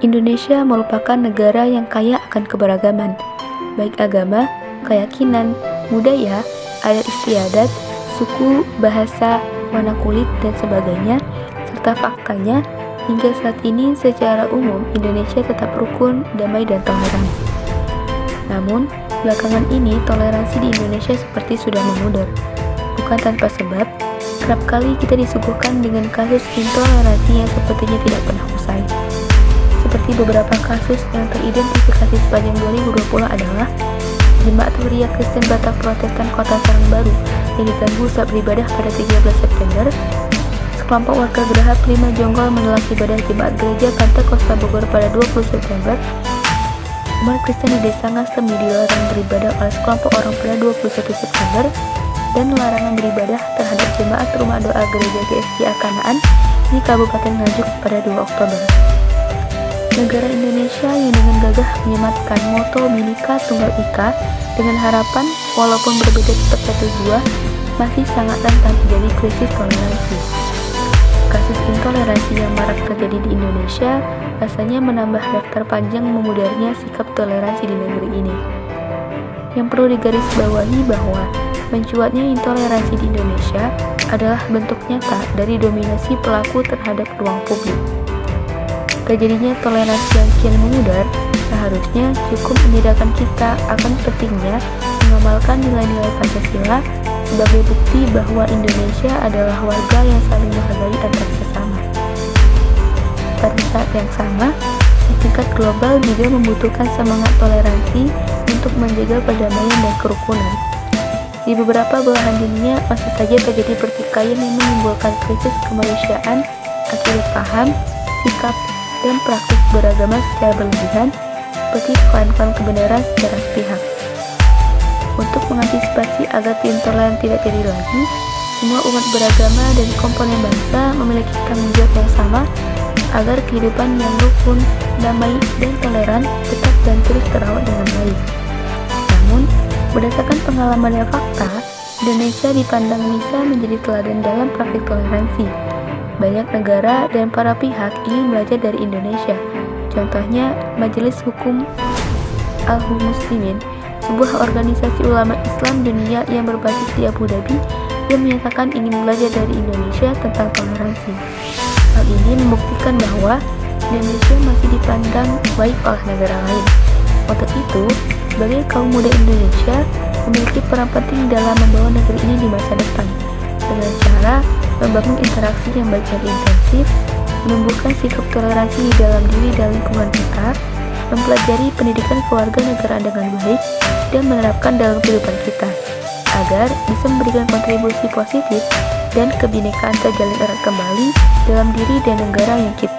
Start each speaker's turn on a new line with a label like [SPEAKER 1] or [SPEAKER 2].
[SPEAKER 1] Indonesia merupakan negara yang kaya akan keberagaman, baik agama, keyakinan, budaya, adat istiadat, suku, bahasa, warna kulit, dan sebagainya, serta faktanya, hingga saat ini secara umum Indonesia tetap rukun, damai, dan toleran. Namun, belakangan ini toleransi di Indonesia seperti sudah memudar. Bukan tanpa sebab, kerap kali kita disuguhkan dengan kasus intoleransi yang sepertinya tidak pernah usai. Seperti beberapa kasus yang teridentifikasi sepanjang 2020 adalah Jemaat Huria Kristen Batak Protestan Kota Serang Baru yang diganggu saat beribadah pada 13 September, sekelompok warga Geraha Prima Jonggol menolak ibadah Jemaat Gereja Pantekosta Bogor pada 20 September, umat Kristen di Desa Ngasem dilarang beribadah oleh sekelompok orang pada 21 September, dan larangan beribadah terhadap jemaat Rumah Doa Gereja GSJ Kanaan di Kabupaten Nganjuk pada 2 Oktober. Negara Indonesia yang dengan gagah menyematkan moto Bhinneka Tunggal Ika dengan harapan walaupun berbeda tetap satu jua, masih sangat rentan terjadi krisis toleransi. Kasus intoleransi yang marak terjadi di Indonesia rasanya menambah daftar panjang memudarnya sikap toleransi di negeri ini. Yang perlu digarisbawahi bahwa mencuatnya intoleransi di Indonesia adalah bentuk nyata dari dominasi pelaku terhadap ruang publik. Terjadinya toleransi yang kian memudar seharusnya cukup menyadarkan kita akan pentingnya mengamalkan nilai-nilai Pancasila sebagai bukti bahwa Indonesia adalah warga yang saling menghargai antar sesama. Pada saat yang sama, di tingkat global juga membutuhkan semangat toleransi untuk menjaga perdamaian dan kerukunan. Di beberapa belahan dunia masih saja terjadi pertikaian yang menimbulkan krisis kemanusiaan akibat paham, sikap, dan praktik beragama secara berlebihan seperti klaim-klaim kebenaran secara sepihak. Untuk mengantisipasi agar intoleran tidak terjadi lagi, semua umat beragama dan komponen bangsa memiliki tanggung jawab yang sama agar kehidupan yang rukun, damai, dan toleran tetap dan terus terawat dengan baik. Namun, berdasarkan pengalaman dan fakta, Indonesia dipandang bisa menjadi teladan dalam praktik toleransi. Banyak negara dan para pihak ingin belajar dari Indonesia. Contohnya, Majelis Hukum Al-Muslimin, sebuah organisasi ulama Islam dunia yang berbasis di Abu Dhabi, yang menyatakan ingin belajar dari Indonesia tentang toleransi. Hal ini membuktikan bahwa Indonesia masih dipandang baik oleh negara lain. Untuk itu, sebagai kaum muda Indonesia memiliki peran penting dalam membawa negeri ini di masa depan, dengan cara membangun interaksi yang baik dan intensif, menumbuhkan sikap toleransi di dalam diri dan lingkungan kita, mempelajari pendidikan kewarganegaraan dengan baik, dan menerapkan dalam kehidupan kita, agar bisa memberikan kontribusi positif dan kebinekaan terjalin erat kembali dalam diri dan negara yang kita